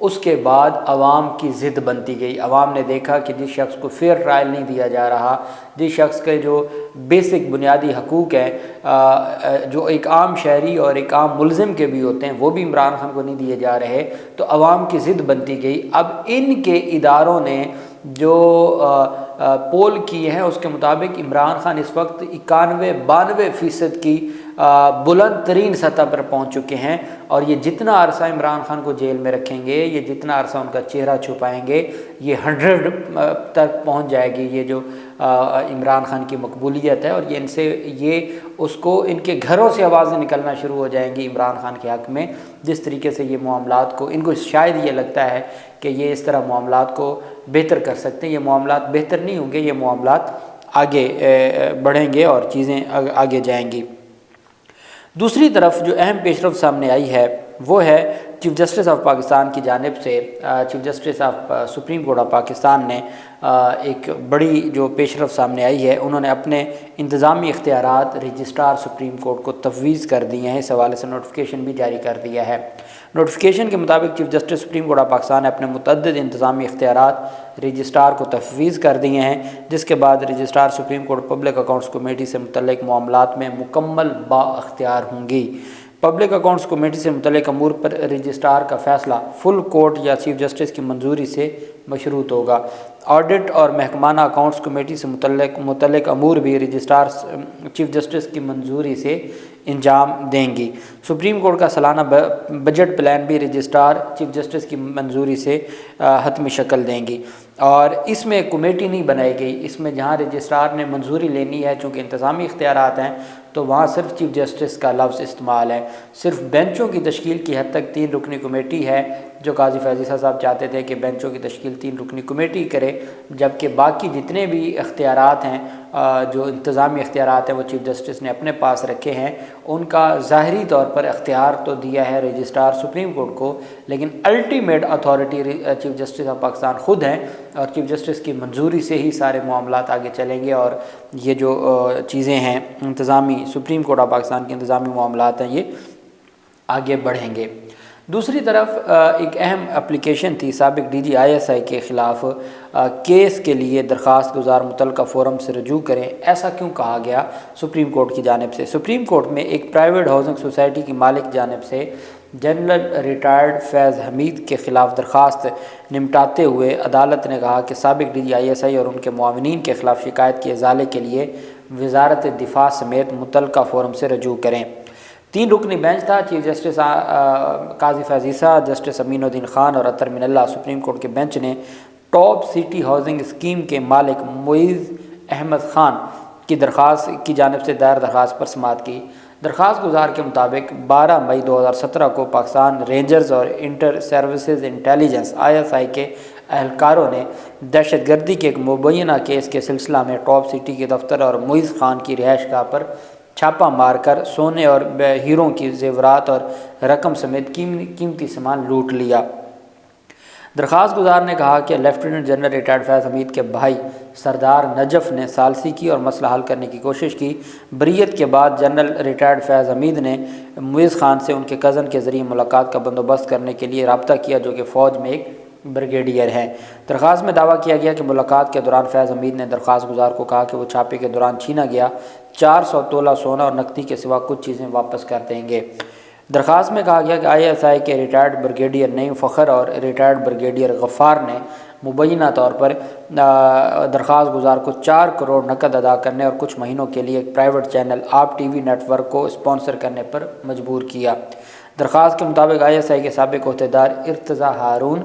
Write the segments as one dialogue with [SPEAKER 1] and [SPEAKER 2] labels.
[SPEAKER 1] اس کے بعد عوام کی ضد بنتی گئی۔ عوام نے دیکھا کہ جس شخص کو فیئر ٹرائل نہیں دیا جا رہا، جس شخص کے جو بیسک بنیادی حقوق ہیں جو ایک عام شہری اور ایک عام ملزم کے بھی ہوتے ہیں، وہ بھی عمران خان کو نہیں دیے جا رہے، تو عوام کی ضد بنتی گئی۔ اب ان کے اداروں نے جو پول کیے ہیں اس کے مطابق عمران خان اس وقت 91-92% کی بلند ترین سطح پر پہنچ چکے ہیں، اور یہ جتنا عرصہ عمران خان کو جیل میں رکھیں گے، یہ جتنا عرصہ ان کا چہرہ چھپائیں گے، یہ 100 تک پہنچ جائے گی یہ جو عمران خان کی مقبولیت ہے، اور یہ ان سے اس کو ان کے گھروں سے آوازیں نکلنا شروع ہو جائیں گی عمران خان کے حق میں، جس طریقے سے یہ معاملات کو ان کو شاید یہ لگتا ہے کہ یہ اس طرح معاملات کو بہتر کر سکتے ہیں۔ یہ معاملات بہتر نہیں ہوں گے، یہ معاملات آگے بڑھیں گے اور چیزیں آگے جائیں گی۔ دوسری طرف جو اہم پیش رفت سامنے آئی ہے وہ ہے چیف جسٹس آف پاکستان کی جانب سے، chief justice of supreme court of Pakistan نے ایک بڑی جو پیش رفت سامنے آئی ہے، انہوں نے اپنے انتظامی اختیارات رجسٹرار سپریم کورٹ کو تفویض کر دیے ہیں۔ اس حوالے سے نوٹیفیکیشن بھی جاری کر دیا ہے۔ نوٹیفیکیشن کے مطابق chief justice supreme court of Pakistan نے اپنے متعدد انتظامی اختیارات رجسٹرار کو تفویض کر دیے ہیں، جس کے بعد registrar supreme court public accounts committee سے متعلق معاملات میں مکمل با اختیار ہوں گی۔ پبلک اکاؤنٹس کمیٹی سے متعلق امور پر رجسٹرار کا فیصلہ فل کورٹ یا چیف جسٹس کی منظوری سے مشروط ہوگا۔ آڈٹ اور محکمانہ اکاؤنٹس کمیٹی سے متعلق امور بھی رجسٹرار چیف جسٹس کی منظوری سے انجام دیں گی۔ سپریم کورٹ کا سالانہ بجٹ پلان بھی رجسٹرار چیف جسٹس کی منظوری سے حتمی شکل دیں گی، اور اس میں کمیٹی نہیں بنائی گئی۔ اس میں جہاں رجسٹرار نے منظوری لینی ہے، چونکہ انتظامی اختیارات ہیں، تو وہاں صرف چیف جسٹس کا لفظ استعمال ہے۔ صرف بینچوں کی تشکیل کی حد تک 3 رکنی کمیٹی ہے، جو قاضی فیض عیسیٰ صاحب چاہتے تھے کہ بینچوں کی تشکیل 3 رکنی کمیٹی کرے، جبکہ باقی جتنے بھی اختیارات ہیں جو انتظامی اختیارات ہیں وہ چیف جسٹس نے اپنے پاس رکھے ہیں۔ ان کا ظاہری طور پر اختیار تو دیا ہے رجسٹرار سپریم کورٹ کو، لیکن ultimate authority chief justice of Pakistan خود ہیں، اور چیف جسٹس کی منظوری سے ہی سارے معاملات آگے چلیں گے، اور یہ جو چیزیں ہیں انتظامی سپریم کورٹ آف پاکستان کے انتظامی معاملات ہیں، یہ آگے بڑھیں گے۔ دوسری طرف ایک اہم اپلیکیشن تھی سابق ڈی جی ISI کے خلاف کیس کے لیے درخواست گزار متعلقہ فورم سے رجوع کریں۔ ایسا کیوں کہا گیا سپریم کورٹ کی جانب سے؟ سپریم کورٹ میں ایک پرائیویٹ ہاؤسنگ سوسائٹی کی مالک جانب سے جنرل ریٹائرڈ فیض حمید کے خلاف درخواست نمٹاتے ہوئے عدالت نے کہا کہ سابق ڈی جی ISI اور ان کے معاونین کے خلاف شکایت کے ازالے کے لیے وزارت دفاع سمیت متعلقہ فورم سے رجوع کریں۔ 3 رکنی بینچ تھا۔ چیف جسٹس قاضی فیض عیسیٰ، جسٹس امین الدین خان اور اطہر من اللہ سپریم کورٹ کے بینچ نے ٹاپ سٹی ہاؤسنگ اسکیم کے مالک معیز احمد خان کی درخواست کی جانب سے دائر درخواست پر سماعت کی۔ درخواست گزار کے مطابق 12 مئی 2017 کو پاکستان رینجرز اور انٹر سروسز انٹیلیجنس ISI کے اہلکاروں نے دہشت گردی کے ایک مبینہ کیس کے سلسلہ میں ٹاپ سٹی کے دفتر اور معیز خان کی رہائش گاہ پر چھاپہ مار کر سونے اور ہیروں کی زیورات اور رقم سمیت قیمتی سامان لوٹ لیا۔ درخواست گزار نے کہا کہ لیفٹیننٹ جنرل ریٹائرڈ فیض حمید کے بھائی سردار نجف نے ثالثی کی اور مسئلہ حل کرنے کی کوشش کی۔ بریت کے بعد جنرل ریٹائرڈ فیض حمید نے معیز خان سے ان کے کزن کے ذریعے ملاقات کا بندوبست کرنے کے لیے رابطہ کیا، جو کہ فوج میں ایک بریگیڈیئر ہیں۔ درخواست میں دعویٰ کیا گیا کہ ملاقات کے دوران فیض حمید نے درخواست گزار کو کہا کہ وہ چھاپے کے دوران چھینا گیا 400 تولہ سونا اور نقدی کے سوا کچھ چیزیں واپس کر دیں گے۔ درخواست میں کہا گیا کہ ISI کے ریٹائرڈ بریگیڈیئر نعیم فخر اور ریٹائرڈ بریگیڈیئر غفار نے مبینہ طور پر درخواست گزار کو 4 کروڑ نقد ادا کرنے اور کچھ مہینوں کے لیے ایک پرائیویٹ چینل آپ TV نیٹ ورک کو اسپانسر کرنے پر مجبور کیا۔ درخواست کے مطابق ISI کے سابق عہدیدار ارتضیٰ ہارون،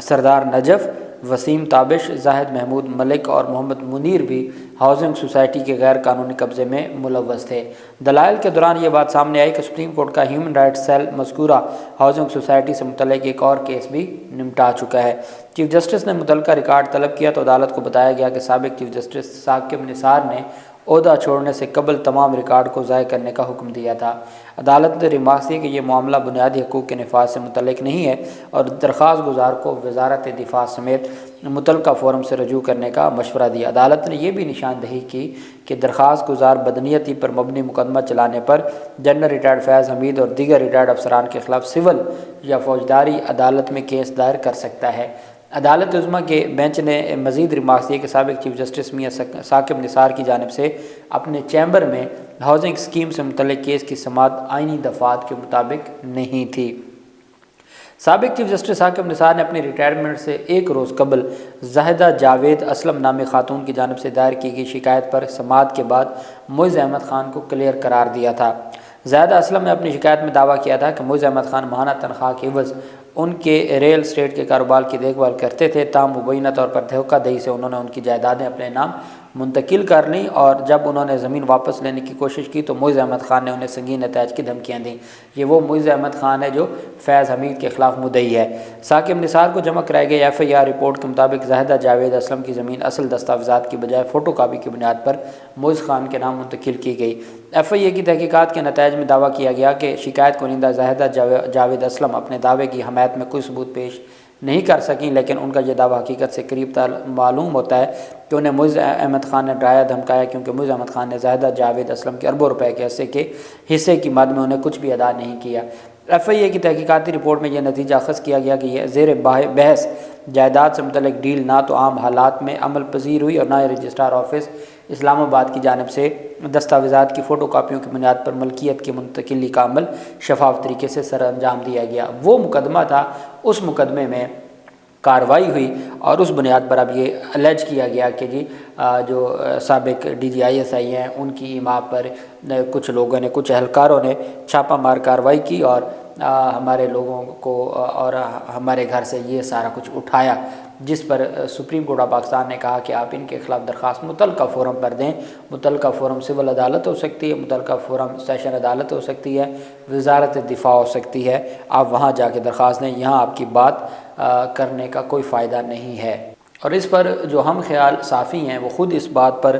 [SPEAKER 1] سردار نجف، وسیم تابش، زاہد محمود ملک اور محمد منیر بھی ہاؤسنگ سوسائٹی کے غیر قانونی قبضے میں ملوث تھے۔ دلائل کے دوران یہ بات سامنے آئی کہ سپریم کورٹ کا ہیومن رائٹس سیل مذکورہ ہاؤسنگ سوسائٹی سے متعلق ایک اور کیس بھی نمٹا چکا ہے۔ چیف جسٹس نے متعلقہ ریکارڈ طلب کیا تو عدالت کو بتایا گیا کہ سابق چیف جسٹس ثاقب نثار نے عہدہ چھوڑنے سے قبل تمام ریکارڈ کو ضائع کرنے کا حکم دیا تھا۔ عدالت نے ریمارکس کی کہ یہ معاملہ بنیادی حقوق کے نفاذ سے متعلق نہیں ہے اور درخواست گزار کو وزارت دفاع سمیت متعلقہ فورم سے رجوع کرنے کا مشورہ دیا۔ عدالت نے یہ بھی نشاندہی کی کہ درخواست گزار بدنیتی پر مبنی مقدمہ چلانے پر جنرل ریٹائرڈ فیض حمید اور دیگر ریٹائرڈ افسران کے خلاف سول یا فوجداری عدالت میں کیس دائر کر سکتا ہے۔ عدالت عظمیٰ کے بینچ نے مزید ریمارکس دیے کہ سابق چیف جسٹس میاں ثاقب نثار کی جانب سے اپنے چیمبر میں ہاؤسنگ اسکیم سے متعلق کیس کی سماعت آئینی دفعات کے مطابق نہیں تھی۔ سابق چیف جسٹس ثاقب نثار نے اپنی ریٹائرمنٹ سے ایک روز قبل زاہدہ جاوید اسلم نامی خاتون کی جانب سے دائر کی گئی شکایت پر سماعت کے بعد معز احمد خان کو کلیئر قرار دیا تھا۔ زاہدہ اسلم نے اپنی شکایت میں دعویٰ کیا تھا کہ معز احمد خان ماہانہ تنخواہ کے عوض ان کے ریل اسٹیٹ کے کاروبار کی دیکھ بھال کرتے تھے، تاہم مبینہ طور پر دھوکہ دہی سے انہوں نے ان کی جائیدادیں اپنے نام منتقل کر لیں اور جب انہوں نے زمین واپس لینے کی کوشش کی تو معز احمد خان نے انہیں سنگین نتائج کی دھمکیاں دیں۔ یہ وہ معز احمد خان ہے جو فیض حمید کے خلاف مدعی ہے۔ ثاقب نثار کو جمع کرائی گئی ایف آئی آر رپورٹ کے مطابق زاہدہ جاوید اسلم کی زمین اصل دستاویزات کی بجائے فوٹو کاپی کی بنیاد پر معز خان کے نام منتقل کی گئی۔ ایف آئی اے کی تحقیقات کے نتائج میں دعویٰ کیا گیا کہ شکایت کنندہ زاہدہ جاوید اسلم اپنے دعوے کی حمایت میں کوئی ثبوت پیش نہیں کر سکیں، لیکن ان کا یہ دعویٰ حقیقت سے قریب معلوم ہوتا ہے کہ انہیں معز احمد خان نے ڈرایا دھمکایا، کیونکہ معز احمد خان نے زاہدہ جاوید اسلم کے اربوں روپے کے حصے کی مد میں انہیں کچھ بھی ادا نہیں کیا۔ ایف آئی اے کی تحقیقاتی رپورٹ میں یہ نتیجہ اخذ کیا گیا کہ یہ زیر بحث جائیداد سے متعلق ڈیل نہ تو عام حالات میں عمل پذیر ہوئی اور نہ ہی رجسٹرار آفس اسلام آباد کی جانب سے دستاویزات کی فوٹو کاپیوں کی بنیاد پر ملکیت کی منتقلی کا عمل شفاف طریقے سے سر انجام دیا گیا۔ وہ مقدمہ تھا، اس مقدمے میں کارروائی ہوئی اور اس بنیاد پر اب یہ الیج کیا گیا کہ جی جو سابق D G I S I ہیں ان کی ایما پر کچھ لوگوں نے، کچھ اہلکاروں نے چھاپہ مار کارروائی کی اور ہمارے لوگوں کو اور ہمارے گھر سے یہ سارا کچھ اٹھایا، جس پر سپریم کورٹ آف پاکستان نے کہا کہ آپ ان کے خلاف درخواست متعلقہ فورم پر دیں۔ متعلقہ فورم سول عدالت ہو سکتی ہے، متعلقہ فورم سیشن عدالت ہو سکتی ہے، وزارت دفاع ہو سکتی ہے، آپ وہاں جا کے درخواست دیں، یہاں آپ کی بات کرنے کا کوئی فائدہ نہیں ہے۔ اور اس پر جو ہم خیال صافی ہیں وہ خود اس بات پر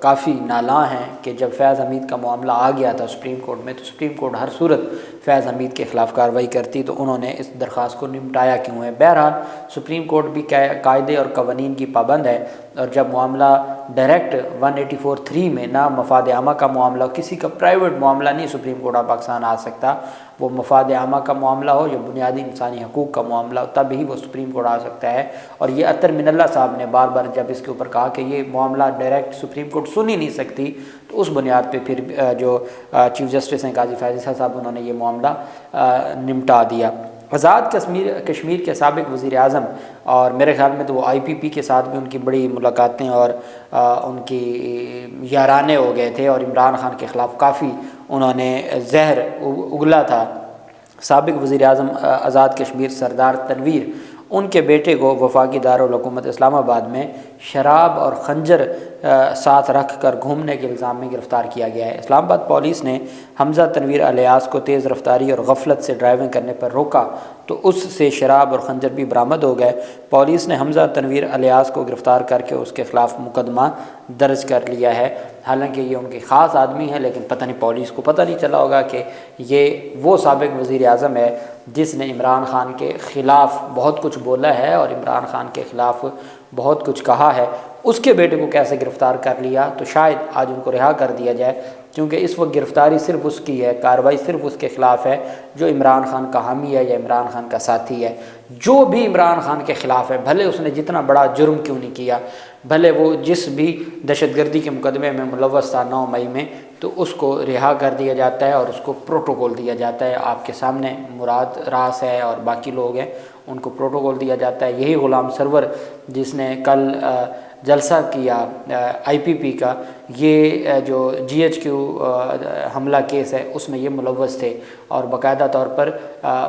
[SPEAKER 1] کافی نالاں ہیں کہ جب فیض حمید کا معاملہ آ گیا تھا سپریم کورٹ میں تو سپریم کورٹ ہر صورت فیض حمید کے خلاف کارروائی کرتی، تو انہوں نے اس درخواست کو نمٹایا کیوں ہے؟ بہرحال سپریم کورٹ بھی قاعدے اور قوانین کی پابند ہے، اور جب معاملہ ڈائریکٹ 184(3) میں نہ مفاد عامہ کا معاملہ، کسی کا پرائیویٹ معاملہ نہیں سپریم کورٹ آف پاکستان آ سکتا، وہ مفاد عامہ کا معاملہ ہو یا بنیادی انسانی حقوق کا معاملہ ہو تب ہی وہ سپریم کورٹ آ سکتا ہے۔ اور یہ اطہر من اللہ صاحب نے بار بار جب اس کے اوپر کہا کہ یہ معاملہ ڈائریکٹ سپریم کورٹ سن ہی نہیں سکتی، تو اس بنیاد پہ پھر جو چیف جسٹس ہیں قاضی فیض عیسیٰ صاحب، انہوں نے یہ معاملہ نمٹا دیا۔ آزاد کشمیر کے سابق وزیر اعظم، اور میرے خیال میں تو وہ آئی پی پی کے ساتھ بھی ان کی بڑی ملاقاتیں اور ان کی یارانے ہو گئے تھے، اور عمران خان کے خلاف کافی انہوں نے زہر اگلا تھا۔ سابق وزیر اعظم آزاد کشمیر سردار تنویر، ان کے بیٹے کو وفاقی دارالحکومت اسلام آباد میں شراب اور خنجر ساتھ رکھ کر گھومنے کے الزام میں گرفتار کیا گیا ہے۔ اسلام آباد پولیس نے حمزہ تنویر الیاس کو تیز رفتاری اور غفلت سے ڈرائیونگ کرنے پر روکا تو اس سے شراب اور خنجر بھی برآمد ہو گئے۔ پولیس نے حمزہ تنویر الیاس کو گرفتار کر کے اس کے خلاف مقدمہ درج کر لیا ہے، حالانکہ یہ ان کے خاص آدمی ہے، لیکن پتہ نہیں پولیس کو پتہ نہیں چلا ہوگا کہ یہ وہ سابق وزیر اعظم ہے جس نے عمران خان کے خلاف بہت کچھ بولا ہے اور عمران خان کے خلاف بہت کچھ کہا ہے۔ اس کے بیٹے کو کیسے گرفتار کر لیا تو شاید آج ان کو رہا کر دیا جائے، کیونکہ اس وقت گرفتاری صرف اس کی ہے، کارروائی صرف اس کے خلاف ہے جو عمران خان کا حامی ہے یا عمران خان کا ساتھی ہے۔ جو بھی عمران خان کے خلاف ہے، بھلے اس نے جتنا بڑا جرم کیوں نہیں کیا، بھلے وہ جس بھی دہشت گردی کے مقدمے میں ملوث تھا 9 مئی میں، تو اس کو رہا کر دیا جاتا ہے اور اس کو پروٹوکول دیا جاتا ہے۔ آپ کے سامنے مراد راس ہے اور باقی لوگ ہیں، ان کو پروٹوکول دیا جاتا ہے۔ یہی غلام سرور جس نے کل جلسہ کیا آئی پی پی کا، یہ جو جی ایچ کیو حملہ کیس ہے اس میں یہ ملوث تھے، اور باقاعدہ طور پر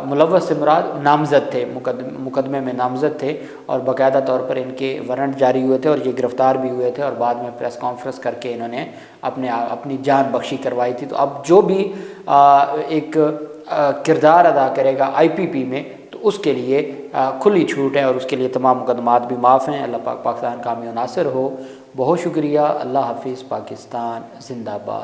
[SPEAKER 1] ملوث سے مراد نامزد تھے، مقدمے میں نامزد تھے، اور باقاعدہ طور پر ان کے وارنٹ جاری ہوئے تھے اور یہ گرفتار بھی ہوئے تھے، اور بعد میں پریس کانفرنس کر کے انہوں نے اپنی جان بخشی کروائی تھی۔ تو اب جو بھی ایک کردار ادا کرے گا آئی پی پی میں تو اس کے لیے کھلی چھوٹ ہے، اور اس کے لیے تمام مقدمات بھی معاف ہیں۔ اللہ پاک پاکستان کا حامی و ناصر ہو۔ بہت شکریہ۔ اللہ حافظ۔ پاکستان زندہ باد۔